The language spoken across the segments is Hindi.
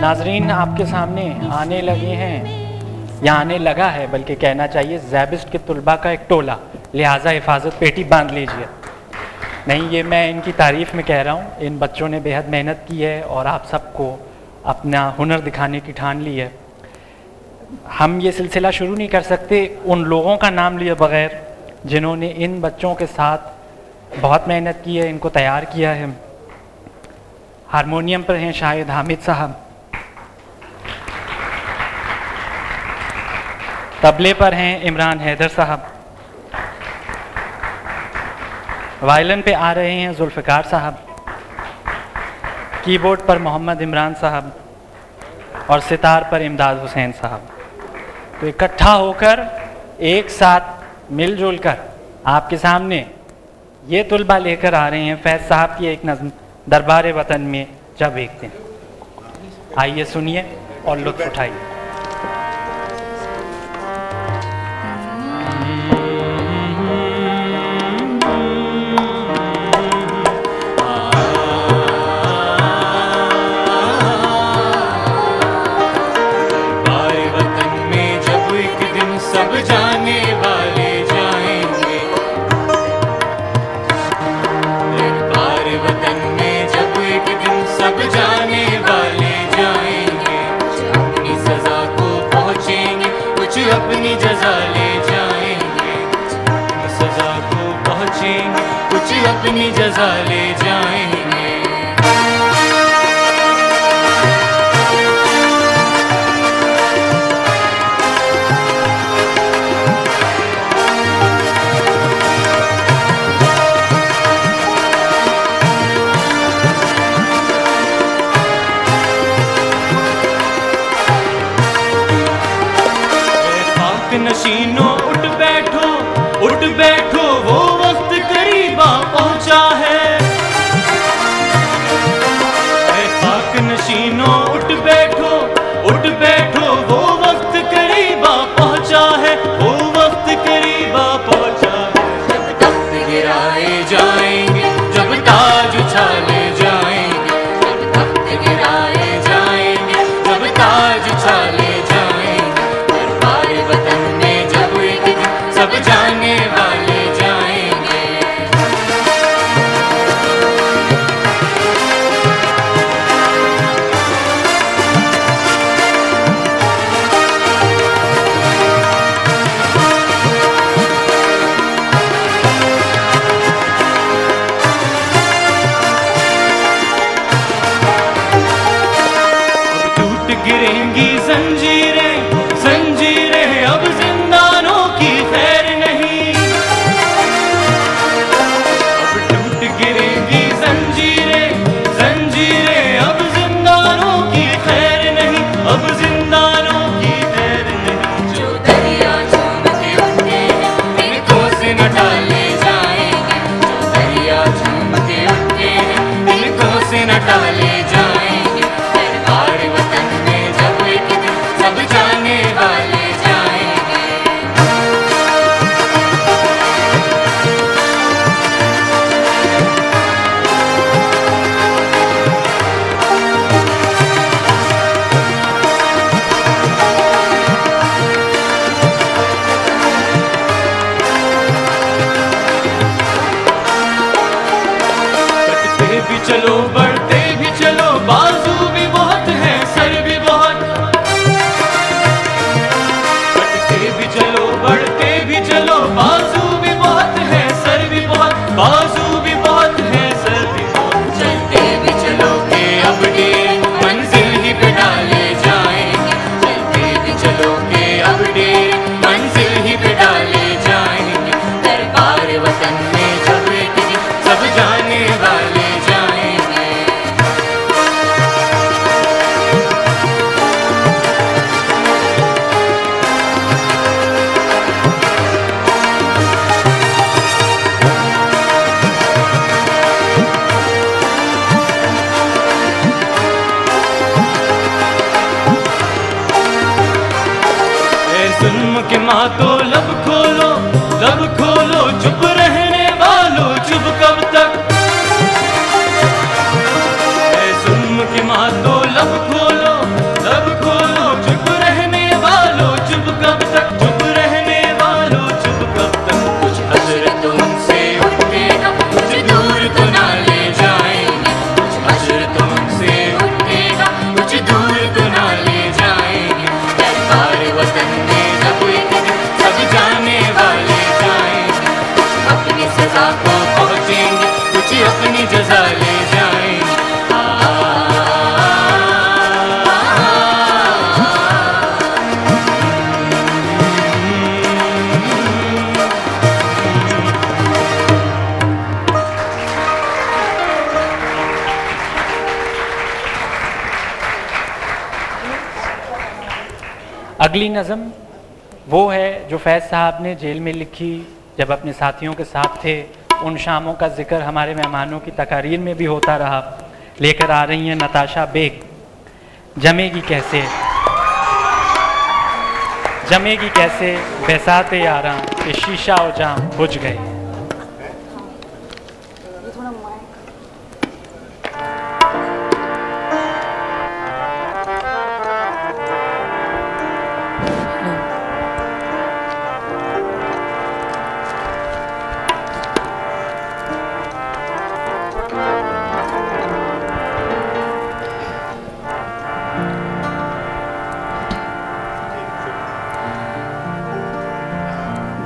नाजरीन, आपके सामने आने लगे हैं या आने लगा है बल्कि कहना चाहिए ज़ैबिस्ट के तुलबा का एक टोला, लिहाजा हिफाजत पेटी बांध लीजिए। नहीं, ये मैं इनकी तारीफ़ में कह रहा हूँ। इन बच्चों ने बेहद मेहनत की है और आप सबको अपना हुनर दिखाने की ठान ली है। हम ये सिलसिला शुरू नहीं कर सकते उन लोगों का नाम लिए बग़ैर जिन्होंने इन बच्चों के साथ बहुत मेहनत की है, इनको तैयार किया है। हारमोनियम पर हैं शाहिद हामिद साहब, तबले पर हैं इमरान हैदर साहब, वायलिन पे आ रहे हैं जुल्फ़िकार साहब, कीबोर्ड पर मोहम्मद इमरान साहब और सितार पर इमदाद हुसैन साहब। तो इकट्ठा होकर एक साथ मिलजुल कर आपके सामने ये तुलबा लेकर आ रहे हैं फैज़ साहब की एक नज़्म, दरबार वतन में जब एक दिन। आइए सुनिए और लुत्फ़ उठाइए। अपनी जजा ले जाएंगे, सजा को पहुँचेंगे, कुछ अपनी जजा ले जाएंगे। नशीनों उठ बैठो वो वक्त करीब आ पहुंचा है। ऐ खाक नशीनों उठ बैठो वो वक्त करीब आ पहुंचा है, वो वक्त करीब आ पहुंचा है। जब तख्त गिराए जाएंगे, जब ताज उछाले जाएंगे, जब तख्त गिराए जाएंगे, जब ताज उछाले जाएंगे, दरबार वतन में जब एक दिन सब जाने वाले जाएंगे। अब टूट गिरेंगी जंजीरें, जंजीरें अब जिंदानों की खैर नहीं। अब टूट गिरेंगी जंजीरें, जंजीरें अब जिंदानों की खैर नहीं, अब जिंदानों की खैर नहीं। जो दरिया झूमते उठते हैं तिनकों से न डाले जाएंगे, जो दरिया झूमते उठते हैं तिनकों से न डाले जाएंगे। दरबार वतन में जब एक दिन सब जाने वाले जाएंगे। कटते भी चलो, बढ़ते भी चलो, बाजू भी बहुत है, सर भी बहुत। कटते भी चलो, बढ़ते भी चलो, बाजू भी बहुत है, सर भी बहुत, बाजू भी बहुत है, सर भी बहुत। चलते भी चलो के अब डेर मंजिल ही पे डाले जाएंगे, चलते भी चलो के अब डेर मंजिल ही पे डाले जाएंगे। दरबार वतन में जब एक दिन सब जाने वाले जाएंगे। ऐ जुल्म के मातो लब खोलो, चुप रहने वालों चुप कब तक। ऐ जुल्म के मातो लब खोलो, अगली नज़म वो है जो फैज़ साहब ने जेल में लिखी जब अपने साथियों के साथ थे। उन शामों का जिक्र हमारे मेहमानों की तकारीर में भी होता रहा। लेकर आ रही हैं नताशा बेग। जमेगी कैसे, जमेगी कैसे बरसाते यारा कि शीशा और जाम बुझ गए।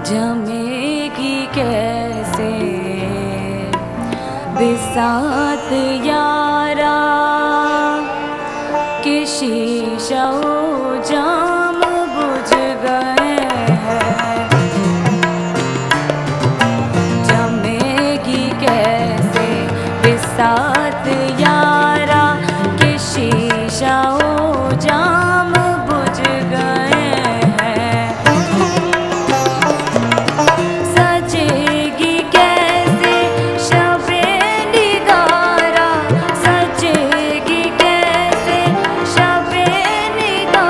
जमेगी कैसे बिसात यारा कि शीशा जाम बुझ गए हैं। जमेगी कैसे बिसात यारा कि शीशा जाम बुझ गए हैं। सजेगी कैसे शबे निगारा, सजेगी कैसे शबे निगारा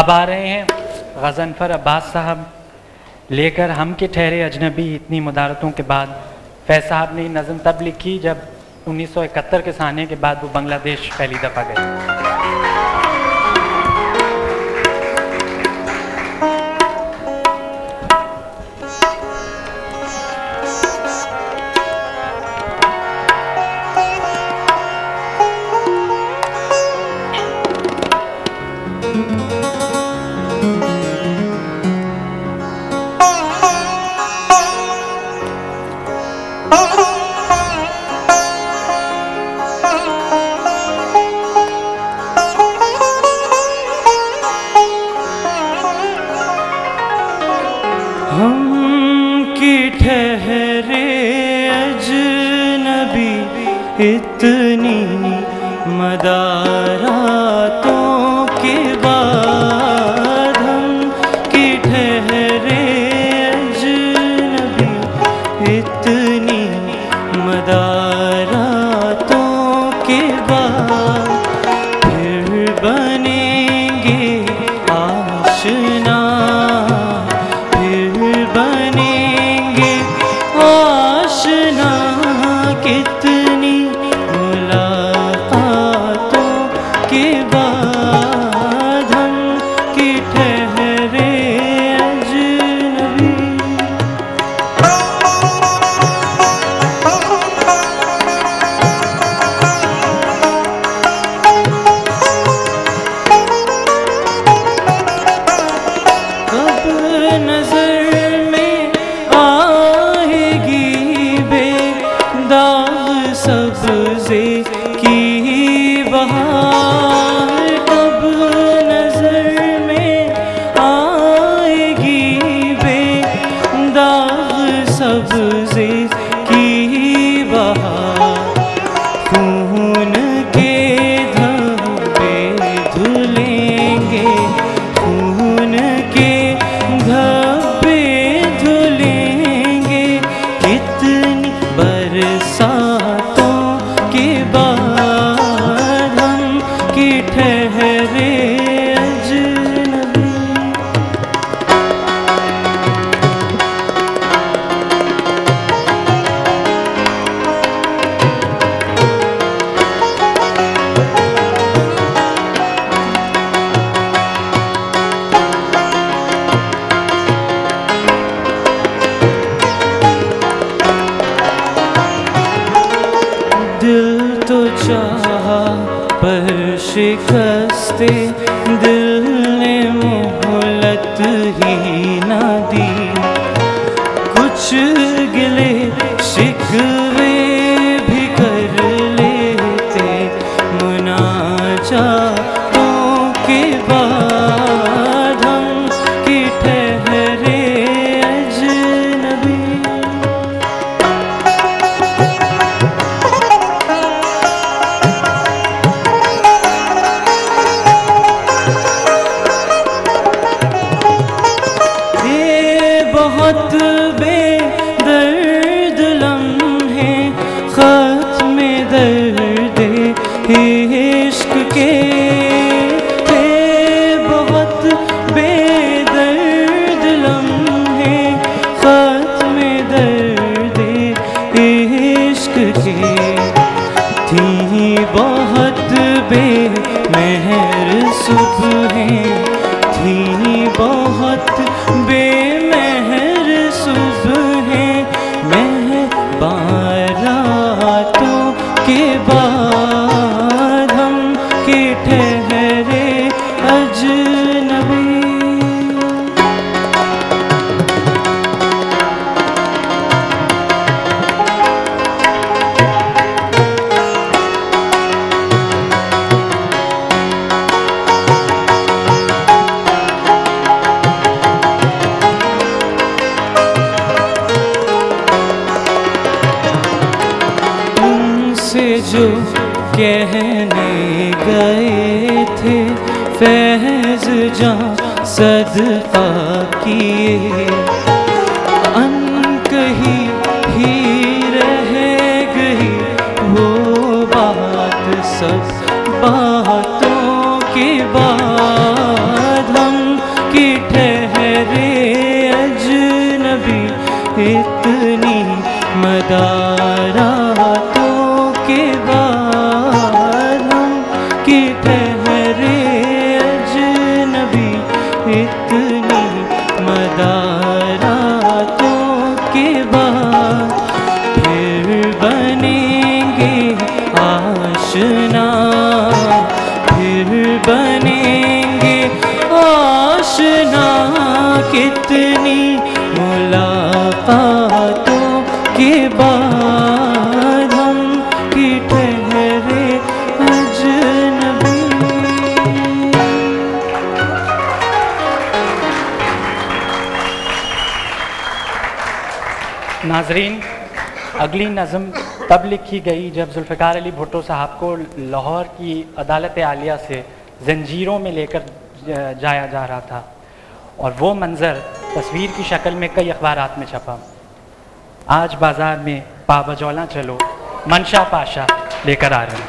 अब आ रहे हैं गज़नफ़र अब्बास साहब लेकर हम के ठहरे अजनबी इतनी मुदारतों के बाद। फैज़ साहब ने नज़म तब लिखी जब 1971 के साने के बाद वो बांग्लादेश पहली दफ़ा गए। इतनी मदारातों के बाद हम की ठहरे अजनबी, इतनी मदारातों के बाद फिर बनेंगे आशना, फिर बनेंगे आशना। कितनी मुलाकातों के बाद हम की ठहरे अजनबी। कब नजर में आएगी बेदाग सब्ज़े की बहार, कब नजर में आएगी बेदाग सब्ज़े की बहार। खून के धब्बे धुलेंगे, खून के धब्बे धुलेंगे। कितनी बरसातों के बाद हम की ठहरे अजनबी। दिल तो चाहा पर शिकस्ते दिल ने मोहलत ही ना दी। कुछ गिले शिकवे भी कर लेते मुनाजातों के बाद हम की ठहरे अजनबी। बहुत बेदर्द लम्हे ख़त्म दर्द इश्क के थे, बहुत बेदर्द लम्हे ख़त्म दर्द इश्क के। थी बहुत बेमेहर सुबहें, थी बहुत बेमेहर सुबहें, मेहरबान रातों के बाद हम की ठहरे अजनबी। से जो कहने गए थे फैज़ जान सदका किए, अनकही ही रह गई वो बात सब बातों के बाद हम मदारातों के बाद हम कि ठहरे अजनबी इतनी मदारातों के बाद फिर बनेंगे आशना, फिर बनेंगे आशना कितनी मुलाकातों के बाद हम कि ठहरे अजनबी। नाजरीन, अगली नज़म तब लिखी गई जब जुल्फ़िकार अली भुट्टो साहब को लाहौर की अदालत आलिया से जंजीरों में लेकर जाया जा रहा था और वो मंज़र तस्वीर की शक्ल में कई अखबारात में छपा। आज बाज़ार में पाबजौला चलो मंशा पाशा लेकर आ रहे हैं।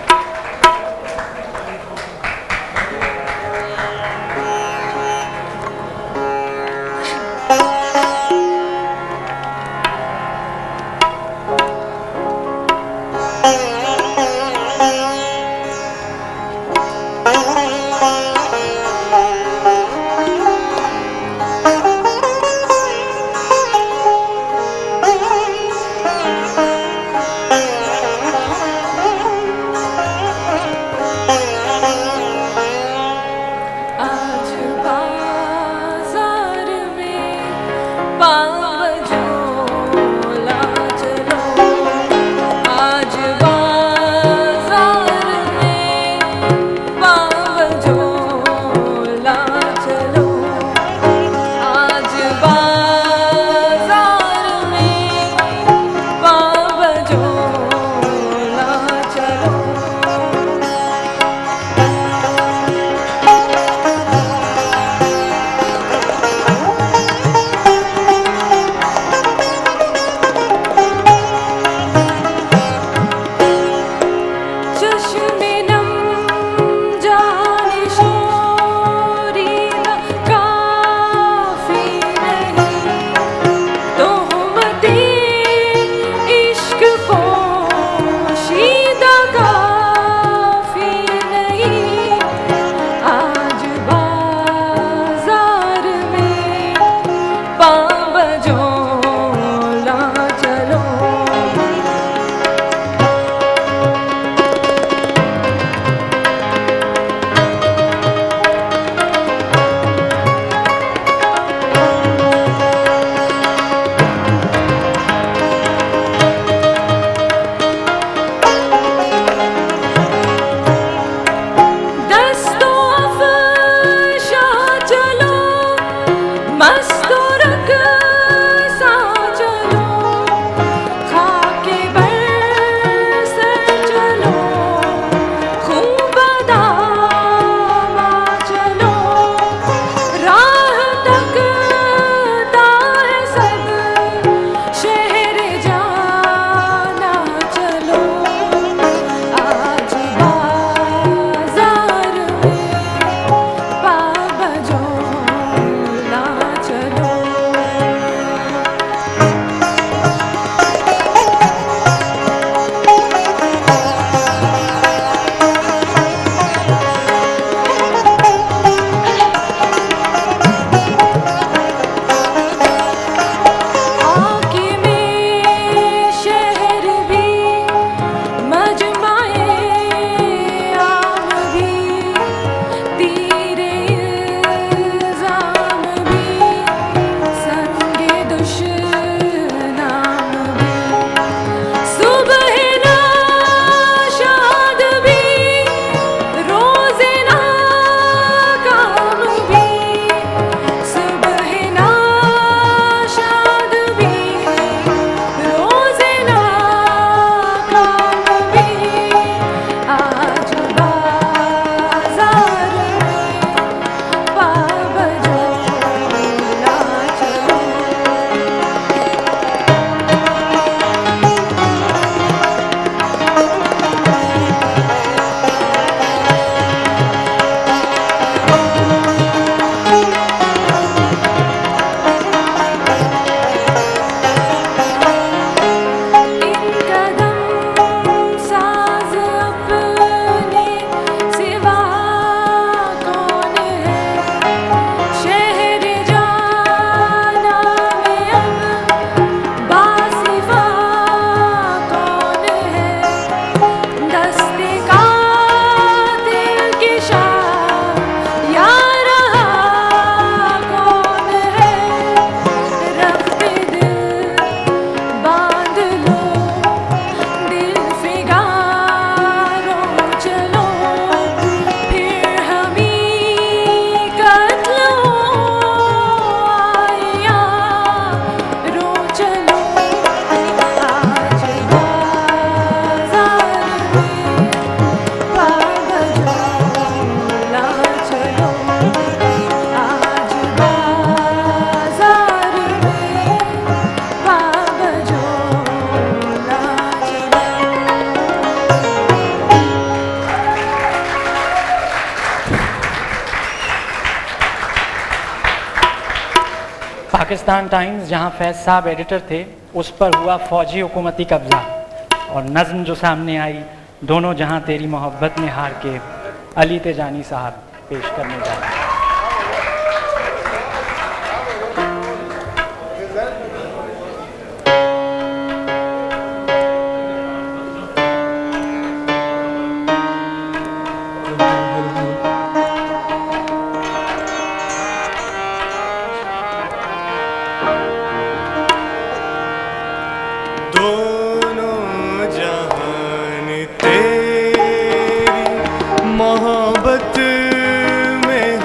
पाकिस्तान टाइम्स जहां फैज साहब एडिटर थे, उस पर हुआ फौजी हुकूमती कब्जा, और नज़्म जो सामने आई, दोनों जहां तेरी मोहब्बत में हार के, अली तेजानी साहब पेश करने जा रहे हैं। मोहब्बत में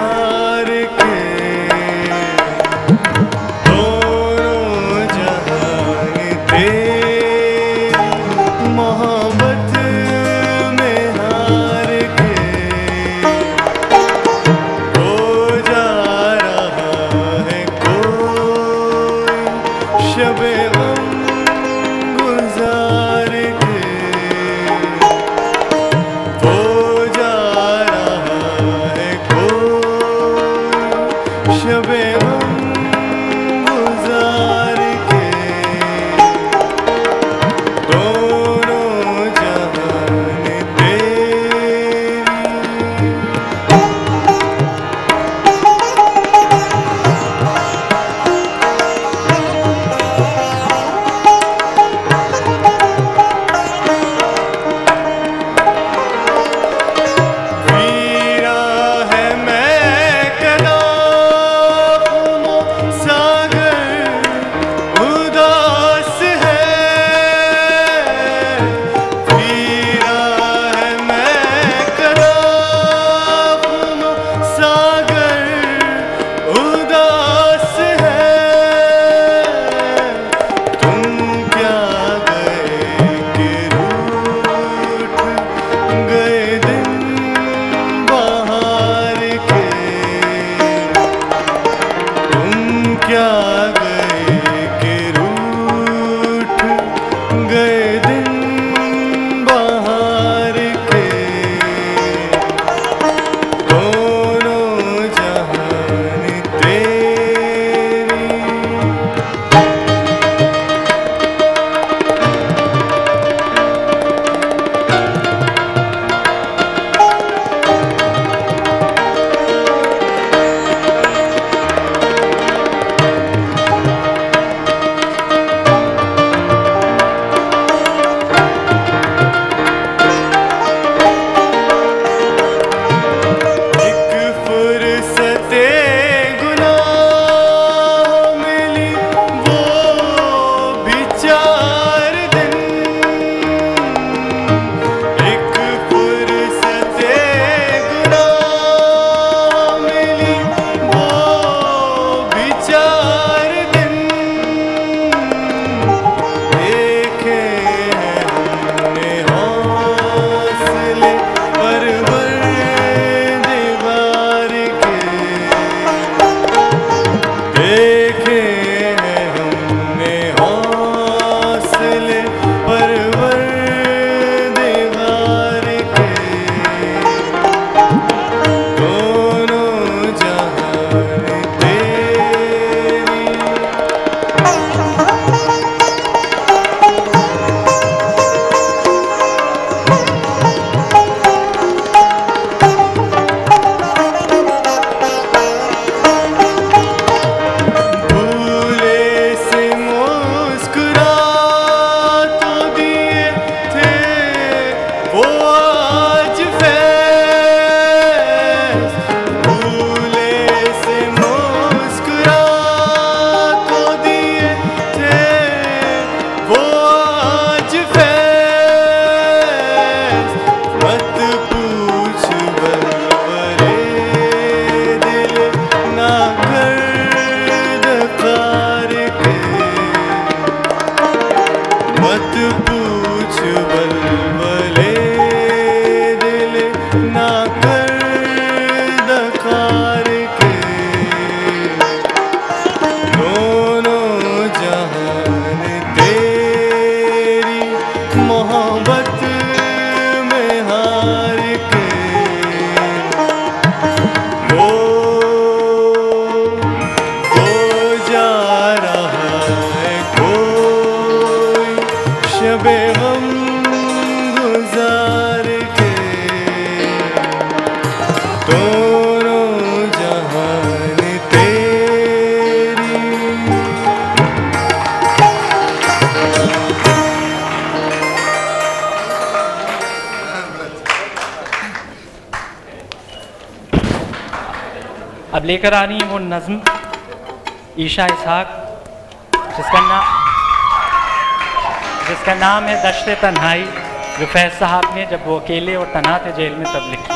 बेगम गुजार के दोनों जहान तेरी। अब लेकर आ रही है वो नज़्म ईशा इसहाक, जिसका नाम है दश्ते तन्हाई, जो फैज़ साहब ने जब वो अकेले और तन्हा थे जेल में तब लिखी।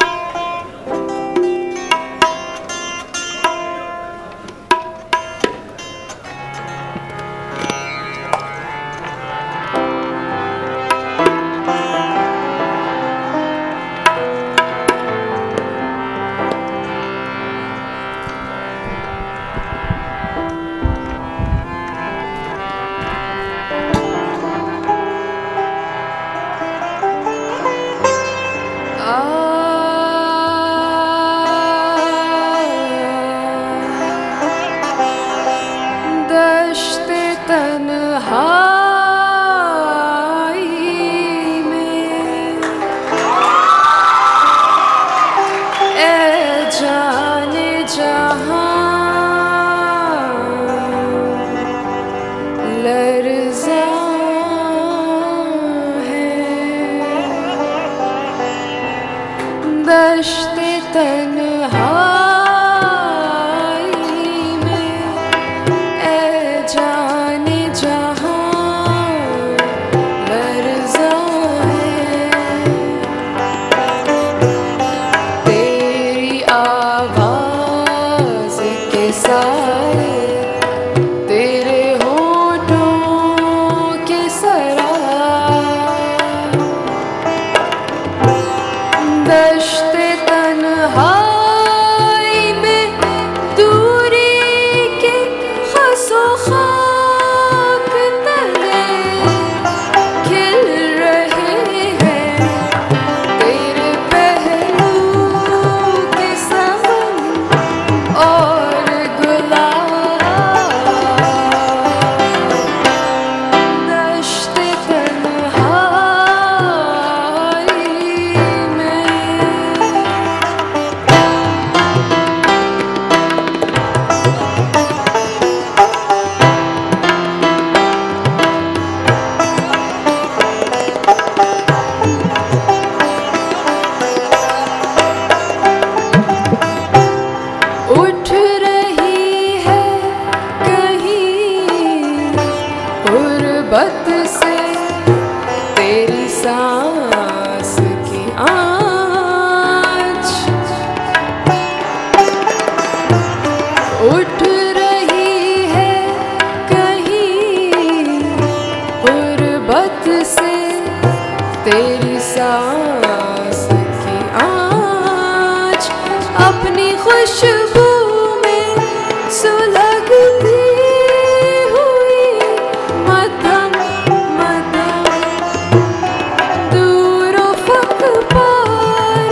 दश्ते तन्हाई में ए जाने जहां लर्ज़ा है, तेरी आवाज़ के साए तेरे होठों के सरा, दश्ते तन्हाई में दूरी के खसो खाक तले खिल रहे हैं तेरे पहलू के समन और गुलाब, दश्ते तन्हाई में। उठ रही है कहीं गुर्बत से तेरी सांस की आँच, उठ रही है कहीं गुर्बत से तेरी सांस की आँच, अपनी खुशबू में सुलगती हुई मध्यम मध्यम दूर उफ़क़ पार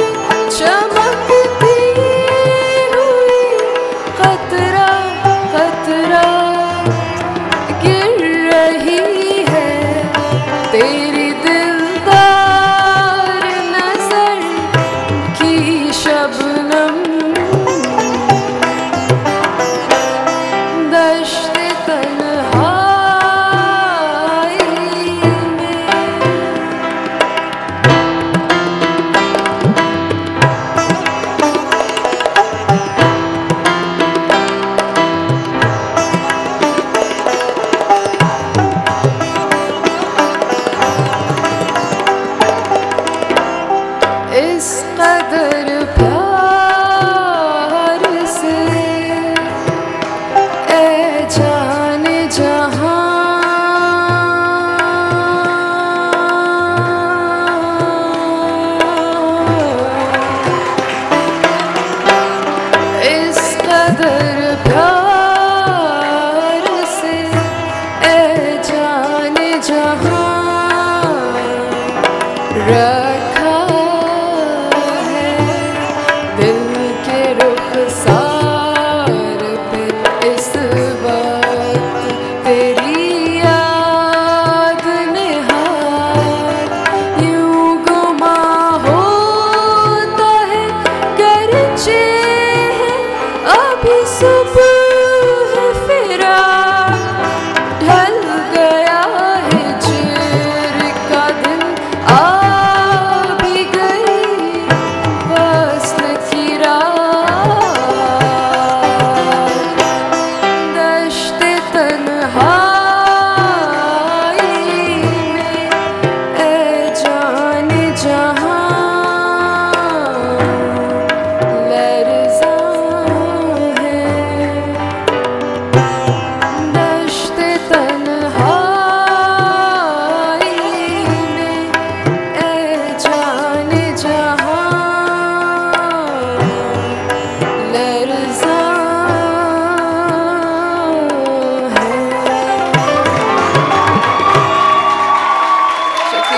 चमकती हुई कतरा कतरा गिर रही है तेरी दिलदार नजर की शबनम, दश्ते तन्हाई में। इस कदर प्यार से ए जाने जहां, इस कदर प्यार से ए जाने जहां रखा है दिल के रुखसार पे इस वक्त तेरी याद निहार,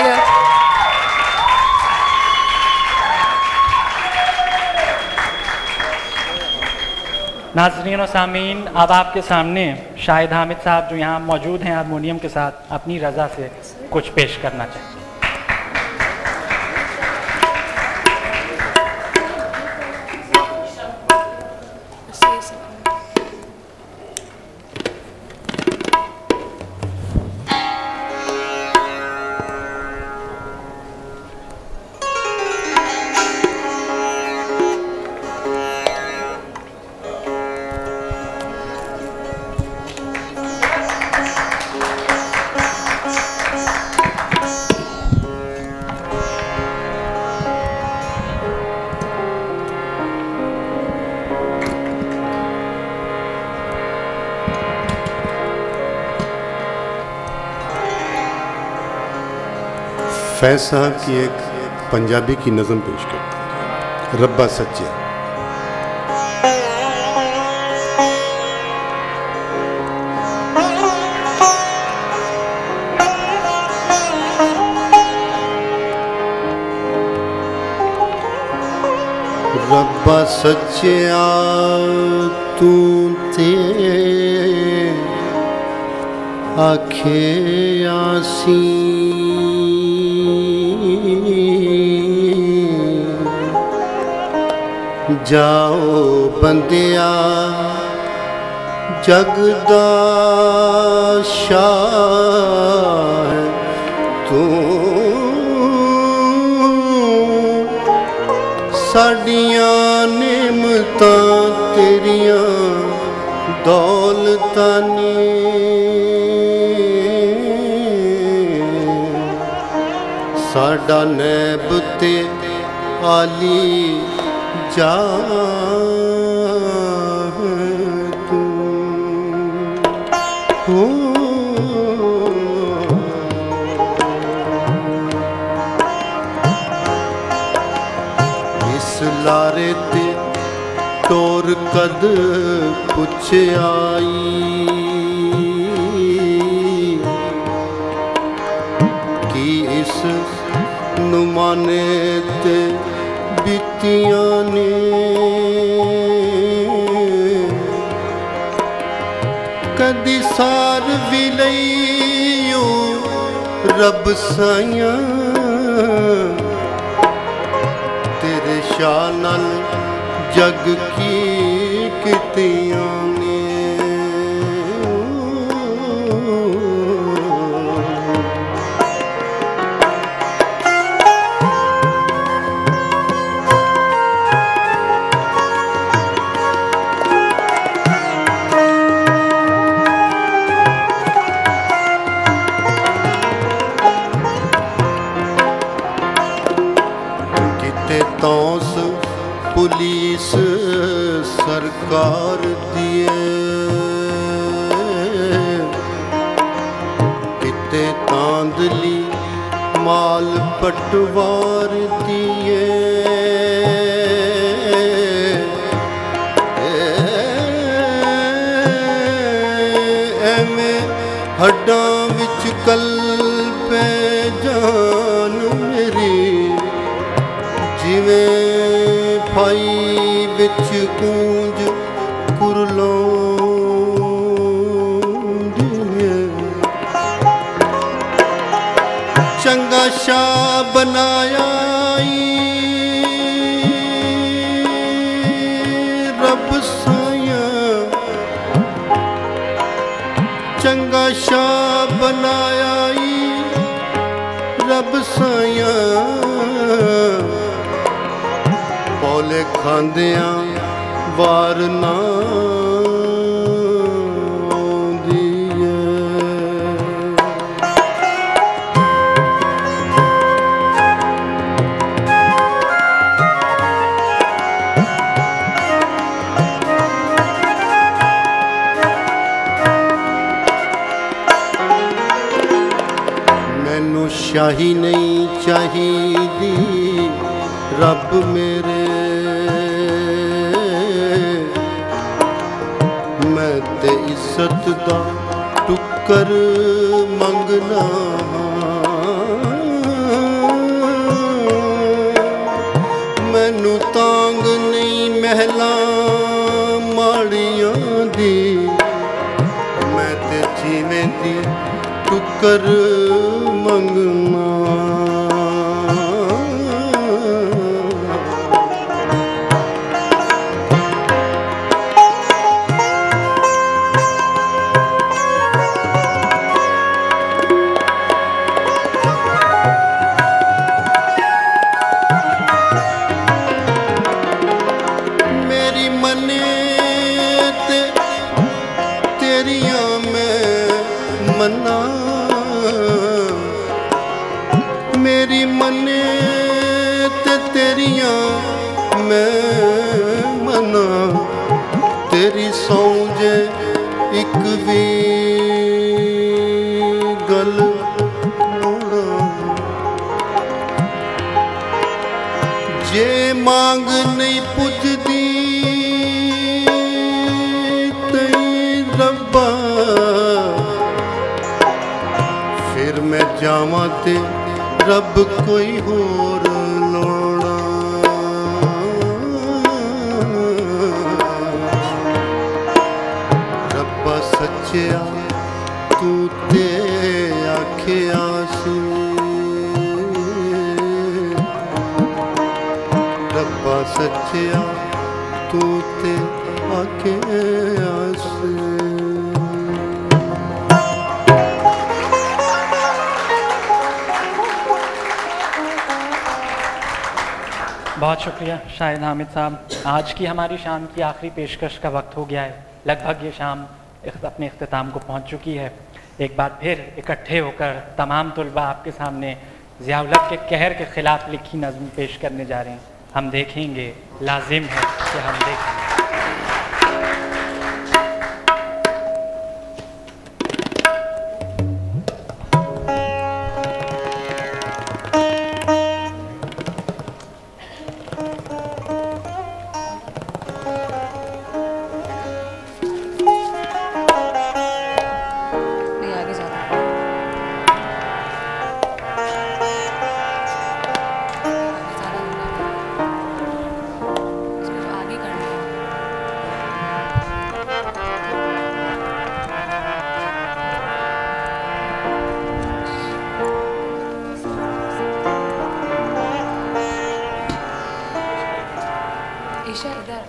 शुक्रिया। नाज़रीन और सामीन, अब आपके सामने शाहिद हामिद साहब जो यहाँ मौजूद हैं हारमोनियम के साथ, अपनी रज़ा से कुछ पेश करना चाहिए। फैज साहब की एक पंजाबी की नज़म पेश करते हैं, रब्बा सच्चे। रब्बा सच्चिया तू ते आखे आसी जाओ बंदिया जगदा शाह तू साडियां नेमतां तेरियां दौलतां ने साडा नैब ते आली जा तू हो इस लारे ते टोर कद पुछ आई कि इस नुमाने ते बीतियां ने कदी सार भी लईयो रब साइयां तेरे शाह नाल जग की कीतियां ने तौस पुलिस सरकार दिए किते तांदली माल पटवार दिए एवें हड्डां विच कल पे जान मेरी जिवें फाई विच गूंज कुरलों चंगा शाह बनाया रब साया चंगा शाह बनाया रब साया पौले खांदियां वार ना दिए मैनू शाही नहीं चाहिदी रब मेरे मैं ते इज्जत दा टुक्कर मंगना कर मंगना। मेरी मन्नत तेरियां मैं मन्ना, मेरी मन्नत तेरियां मैं मन्ना, तेरी सौंजे एक भी गल मोड़ा। जे मांग नहीं पुजदी तई रब्बा, फिर मैं जावां ते रब कोई होर लोड़ा। रब्बा सच्चिया तू ते आखिया सी, रब्बा सच्चिया तू ते आखिया सी। बहुत शुक्रिया शाहिद हामिद साहब। आज की हमारी शाम की आखिरी पेशकश का वक्त हो गया है। लगभग ये शाम अपने इख्तिताम को पहुंच चुकी है। एक बार फिर इकट्ठे होकर तमाम तुलबा आपके सामने ज़ियाउल हक़ के कहर के ख़िलाफ़ लिखी नज़्म पेश करने जा रहे हैं। हम देखेंगे, लाजिम है कि हम देखेंगे। ईशा इधर।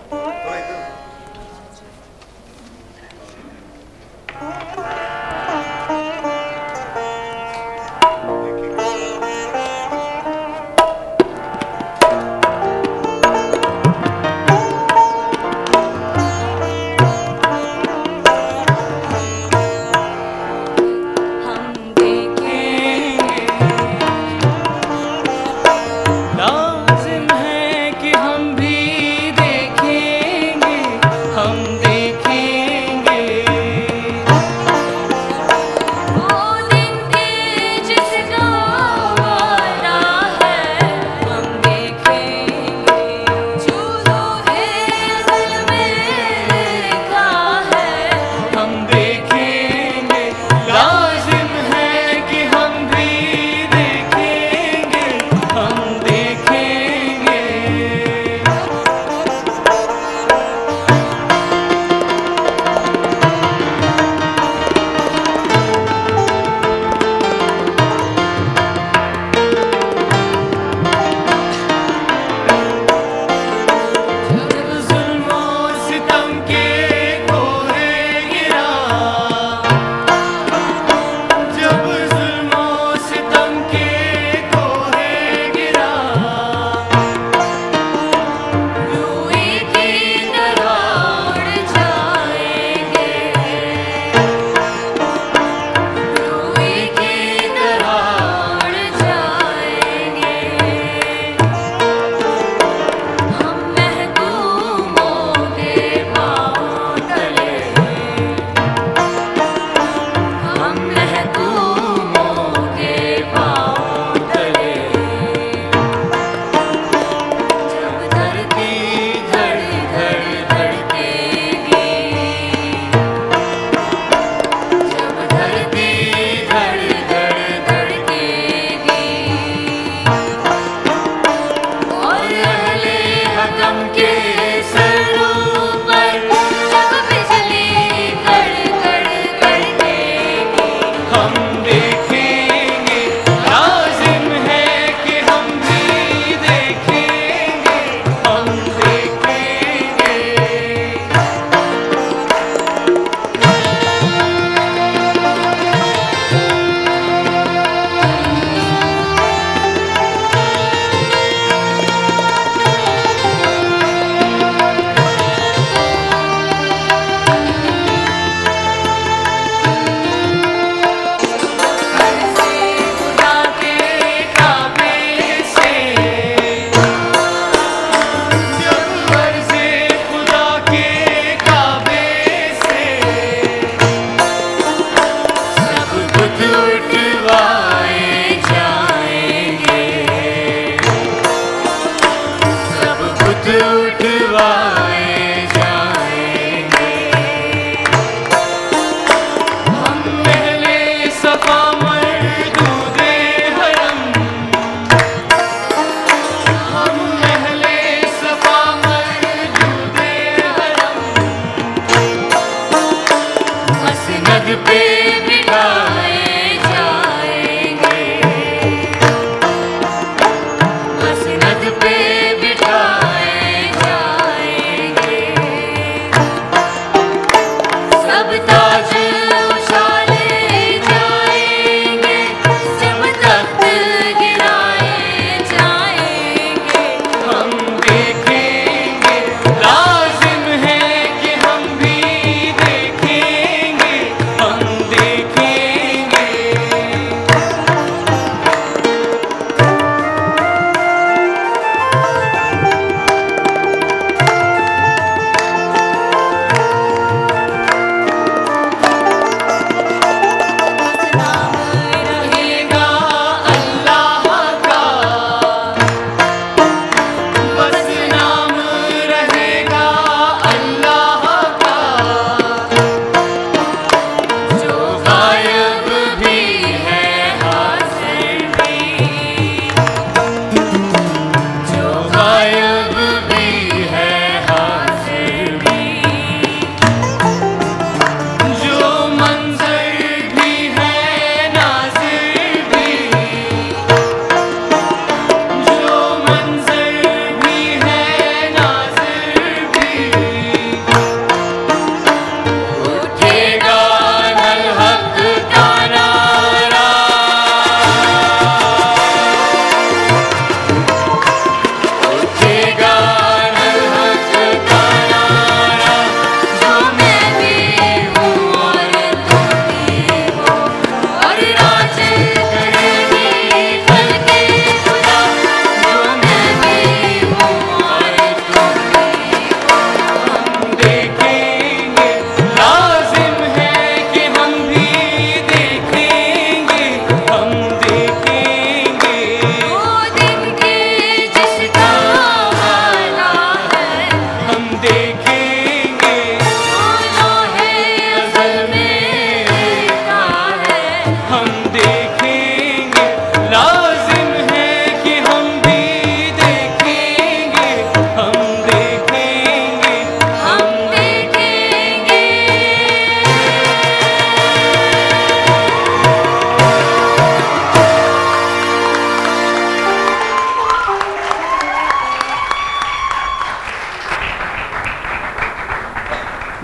लाजिम है कि हम भी देखें।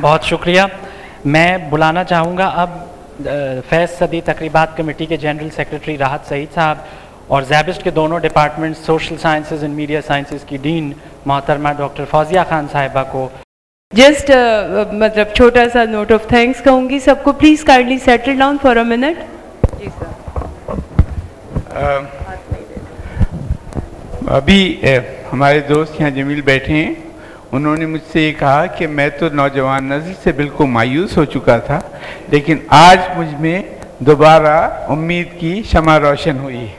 बहुत शुक्रिया। मैं बुलाना चाहूँगा अब फैज़ सदी तकरीबात कमेटी के जनरल सेक्रेटरी राहत सईद साहब और ज़ैबिस्ट के दोनों department social sciences and media sciences की डीन मोहतरमा डॉक्टर फौजिया खान साहिबा को जस्ट मतलब छोटा सा नोट ऑफ थैंक्स कहूँगी सबको। Please kindly settle down for a minute. जी सर। अभी हमारे दोस्त यहाँ जमील बैठे हैं, उन्होंने मुझसे ये कहा कि मैं तो नौजवान नस्ल से बिल्कुल मायूस हो चुका था, लेकिन आज मुझ में दोबारा उम्मीद की शमा रोशन हुई है।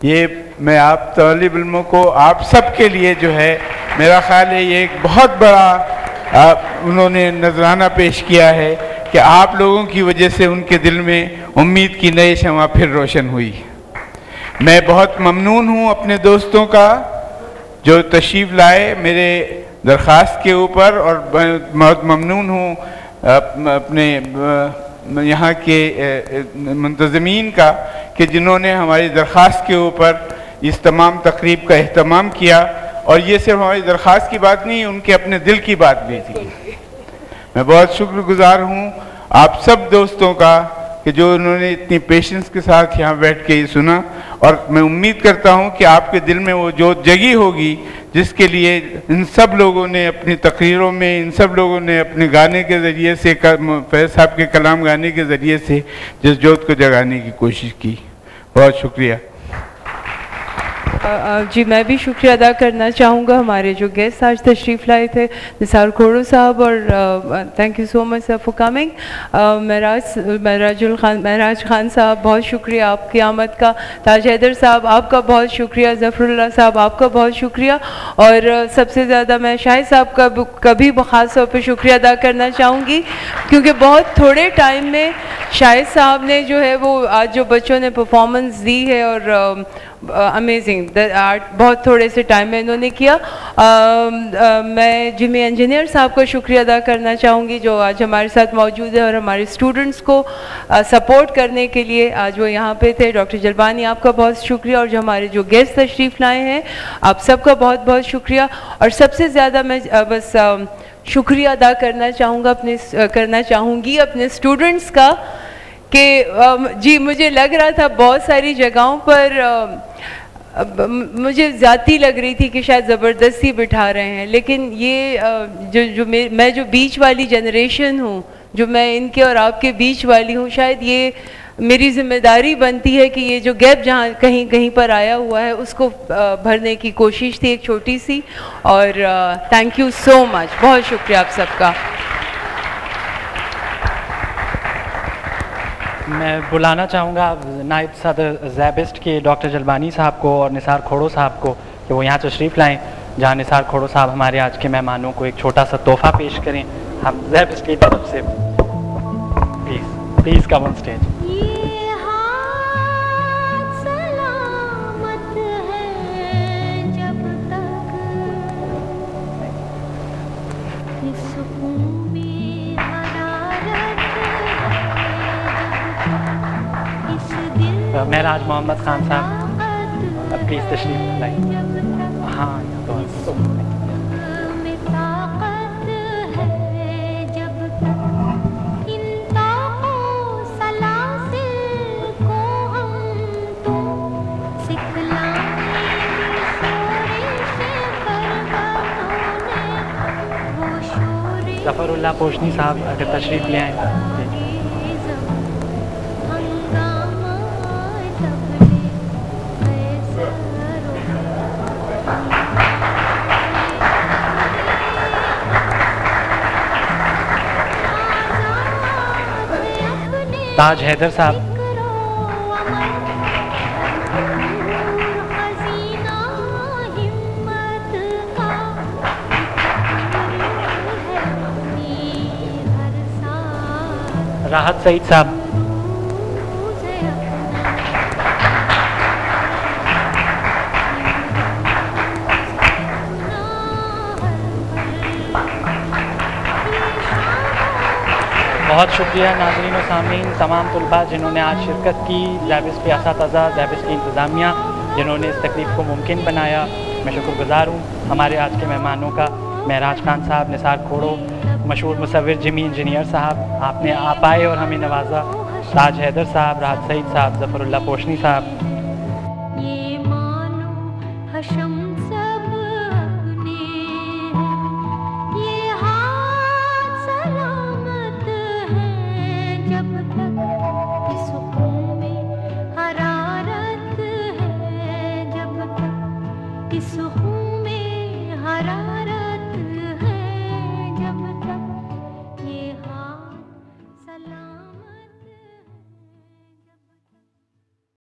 ये मैं आप तालिब इल्मों को, आप सब के लिए जो है मेरा ख्याल है ये एक बहुत बड़ा उन्होंने नजराना पेश किया है कि आप लोगों की वजह से उनके दिल में उम्मीद की नई शमा फिर रोशन हुई। मैं बहुत ममनून हूँ अपने दोस्तों का जो तशरीफ़ लाए मेरे दरख्वास्त के ऊपर, और बहुत ममनून हूँ अपने यहाँ के मुंतज़मीन का कि जिन्होंने हमारी दरख्वास्त के ऊपर इस तमाम तकरीब का एहतमाम किया। और ये सिर्फ हमारी दरख्वास्त की बात नहीं, उनके अपने दिल की बात भी थी। मैं बहुत शुक्रगुजार हूँ आप सब दोस्तों का कि जो उन्होंने इतनी पेशेंस के साथ यहाँ बैठ के ये सुना, और मैं उम्मीद करता हूँ कि आपके दिल में वो जो जगी होगी जिसके लिए इन सब लोगों ने अपनी तकरीरों में, इन सब लोगों ने अपने गाने के ज़रिए से, फैज़ साहब के कलाम गाने के ज़रिए से जिस जोत को जगाने की कोशिश की। बहुत शुक्रिया। जी मैं भी शुक्रिया अदा करना चाहूँगा हमारे जो गेस्ट आज तशरीफ़ लाए थे, निसार खोड़ो साहब, और thank you so much sir for coming. Mehraj Khan साहब बहुत शुक्रिया आपकी आमद का। ताज हैदर साहब आपका बहुत शुक्रिया। ज़फ़रुल्लाह साहब आपका बहुत शुक्रिया। और सबसे ज़्यादा मैं शाहिद साहब का कभी ख़ास तौर पर शुक्रिया अदा करना चाहूँगी, क्योंकि बहुत थोड़े टाइम में शाहिद साहब ने जो है वो आज जो बच्चों ने परफॉर्मेंस दी है, और अमेजिंग आर्ट बहुत थोड़े से टाइम में इन्होंने किया। मैं जिमी इंजीनियर साहब का शुक्रिया अदा करना चाहूँगी जो आज हमारे साथ मौजूद है और हमारे स्टूडेंट्स को सपोर्ट करने के लिए आज वो यहाँ पे थे। डॉक्टर जलबानी आपका बहुत शुक्रिया, और जो हमारे जो गेस्ट तशरीफ़ लाए हैं आप सबका बहुत बहुत शुक्रिया। और सबसे ज़्यादा मैं बस शुक्रिया अदा करना चाहूँगी अपने स्टूडेंट्स का कि जी मुझे लग रहा था बहुत सारी जगहों पर मुझे ज़्यादती लग रही थी कि शायद ज़बरदस्ती बिठा रहे हैं, लेकिन ये मैं जो बीच वाली जनरेशन हूँ, जो मैं इनके और आपके बीच वाली हूँ, शायद ये मेरी जिम्मेदारी बनती है कि ये जो गैप जहाँ कहीं कहीं पर आया हुआ है उसको भरने की कोशिश थी, एक छोटी सी। और थैंक यू सो मच, बहुत शुक्रिया आप सबका। मैं बुलाना चाहूँगा नायब सदर ज़ैबिस्ट के डॉक्टर जलबानी साहब को और निसार खोड़ो साहब को कि वो यहाँ तशरीफ़ लाएँ, जहाँ निसार खोड़ो साहब हमारे आज के मेहमानों को एक छोटा सा तोहफ़ा पेश करें हम ज़ैबिस्ट की तरफ से। Please come on stage. Mehraj Mohammad Khan साहब प्लीज़ तशरीफ लाइए। हाँ तो ज़फ़रुल्लाह पोशनी साहब अगर तशरीफ़ ले आए। ताज हैदर साहब, राहत सईद साहब, बहुत शुक्रिया नाज़रीन और सामीन तमाम तलबा जिन्होंने आज शिरकत की, ज़ैबिस्ट के असातिज़ा, ज़ैबिस्ट की इंतज़ामिया जिन्होंने इस तकलीफ़ को मुमकिन बनाया। मैं शुक्रगुज़ार हूँ हमारे आज के मेहमानों का। महराज खान साहब, निसार खोड़ो, मशहूर मुसव्विर जिमी इंजीनियर साहब, आपने आप आए और हमें नवाजा, ताज हैदर साहब, राहत सईद साहब, ज़फ़रुल्लाह पोशनी साहब। ये मानो हशम सब अपने हैं, ये हाथ सलामत है जब तक इस सुकून में हरारत है, जब तक इस